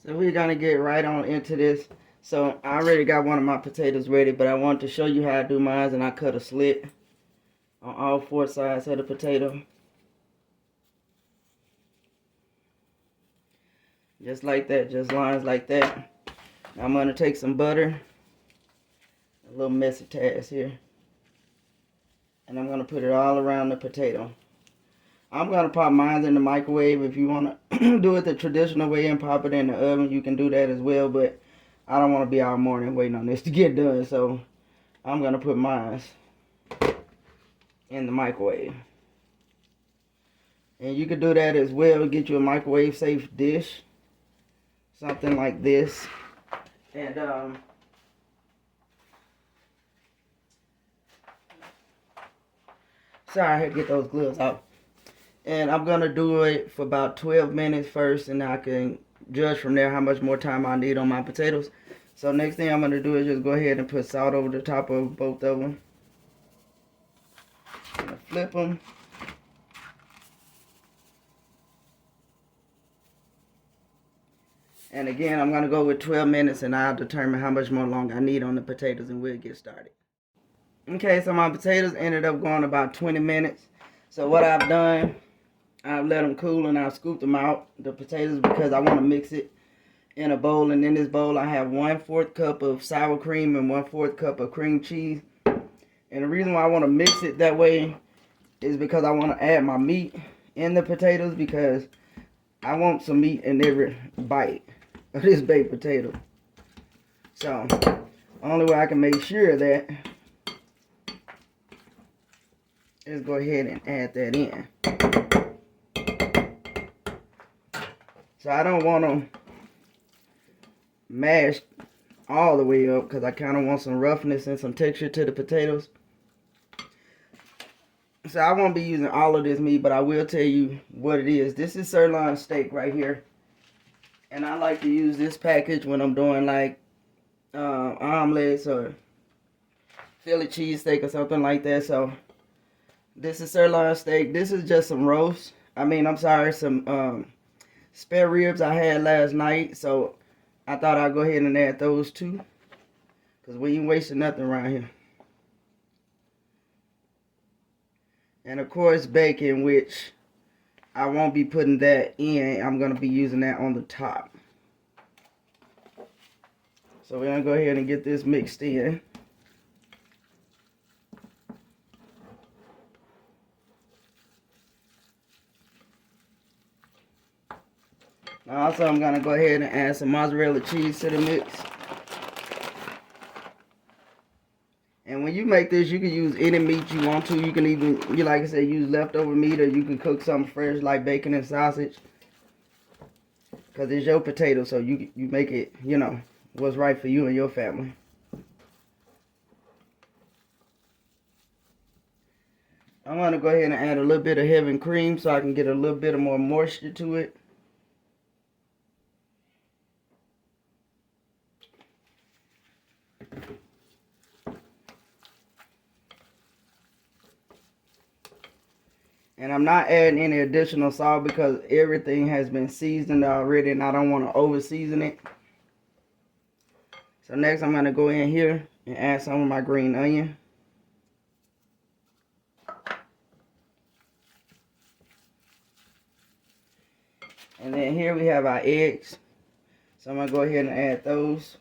So we're gonna get right on into this. So I already got one of my potatoes ready, but I wanted to show you how I do mine, and I cut a slit on all four sides of the potato. Just like that, just lines like that. Now I'm gonna take some butter, a little messy task here, and I'm gonna put it all around the potato. I'm gonna pop mine in the microwave. If you wanna do it the traditional way and pop it in the oven, you can do that as well, but I don't wanna be all morning waiting on this to get done, so I'm gonna put mine in the microwave. And you can do that as well, get you a microwave safe dish, something like this. And sorry, I had to get those gloves out. And I'm gonna do it for about 12 minutes first, and I can judge from there how much more time I need on my potatoes. So next thing I'm gonna do is just go ahead and put salt over the top of both of them. I'm gonna flip them. And again, I'm gonna go with 12 minutes, and I'll determine how much more long I need on the potatoes, and we'll get started. Okay, so my potatoes ended up going about 20 minutes. So what I've done, I've let them cool and I've scooped them out, the potatoes, because I want to mix it in a bowl. And in this bowl, I have 1/4 cup of sour cream and 1/4 cup of cream cheese. And the reason why I want to mix it that way is because I want to add my meat in the potatoes, because I want some meat in every bite of this baked potato. So, only way I can make sure of that is go ahead and add that in. So I don't want them mashed all the way up, because I kind of want some roughness and some texture to the potatoes. So I won't be using all of this meat, but I will tell you what it is. This is sirloin steak right here. And I like to use this package when I'm doing like omelets or Philly cheesesteak or something like that. So this is sirloin steak. This is just some roast. Some spare ribs I had last night, so I thought I'd go ahead and add those too, because we ain't wasting nothing around here. And of course bacon, which I won't be putting that in. I'm going to be using that on the top. So we're going to go ahead and get this mixed in. Now also, I'm going to go ahead and add some mozzarella cheese to the mix. And when you make this, you can use any meat you want to. You can even, like I said, use leftover meat, or you can cook something fresh like bacon and sausage. Because it's your potato, so you make it, what's right for you and your family. I'm going to go ahead and add a little bit of heavy cream so I can get a little bit of more moisture to it. And I'm not adding any additional salt because everything has been seasoned already, and I don't want to over season it. So next I'm going to go in here and add some of my green onion. And then here we have our eggs. So I'm going to go ahead and add those.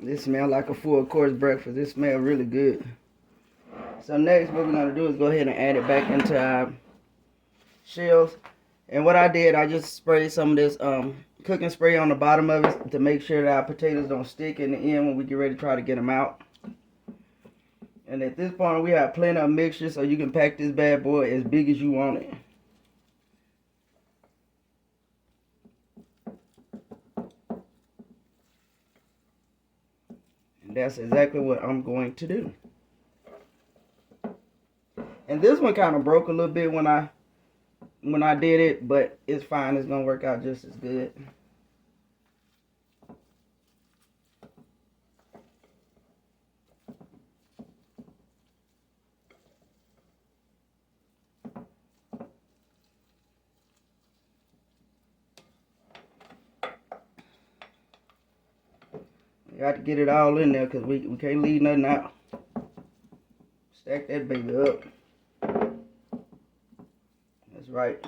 This smells like a full course breakfast. This smells really good. So next what we're going to do is go ahead and add it back into our shells. And what I did, I just sprayed some of this cooking spray on the bottom of it to make sure that our potatoes don't stick in the end when we get ready to try to get them out. And at this point we have plenty of mixture, so you can pack this bad boy as big as you want it. And that's exactly what I'm going to do. And this one kind of broke a little bit when I did it, but it's fine. It's gonna work out just as good. Got to get it all in there because we can't leave nothing out. Stack that baby up. That's right.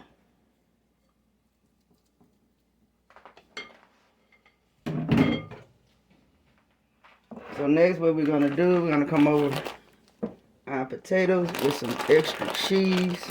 So next what we're going to do, we're going to come over our potatoes with some extra cheese.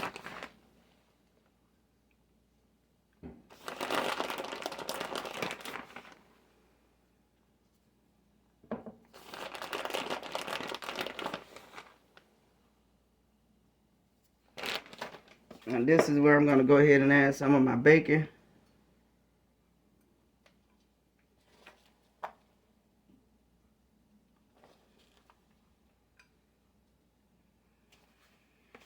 And this is where I'm going to go ahead and add some of my bacon.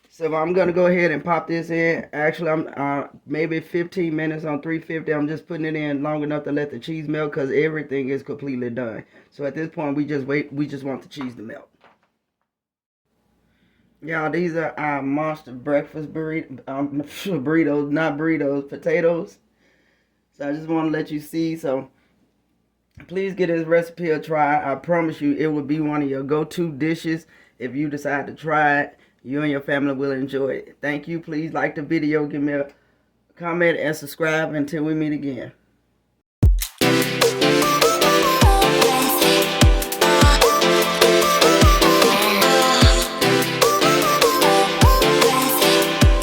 So I'm going to go ahead and pop this in. Actually, I'm maybe 15 minutes on 350. I'm just putting it in long enough to let the cheese melt because everything is completely done. So at this point, we just wait. We just want the cheese to melt. Y'all, these are our monster breakfast burritos, not burritos, potatoes. So I just want to let you see. So please give this recipe a try. I promise you it will be one of your go-to dishes if you decide to try it. You and your family will enjoy it. Thank you. Please like the video, give me a comment, and subscribe until we meet again.